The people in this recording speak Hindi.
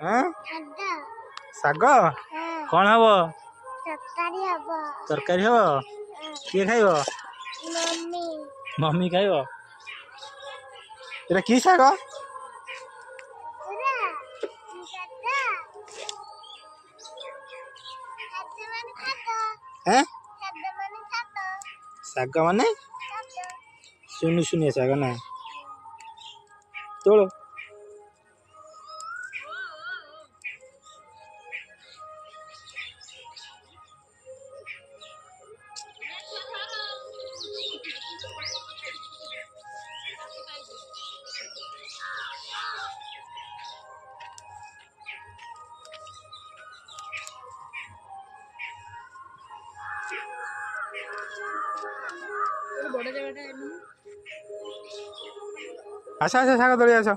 हाँ साग कौन हम तरकारी हम किए खाइब मम्मी खाइब एटा की साग हैं साग माने सुनी सुनिए साग ना तोड़ आसा आसा साग तोड़ी आस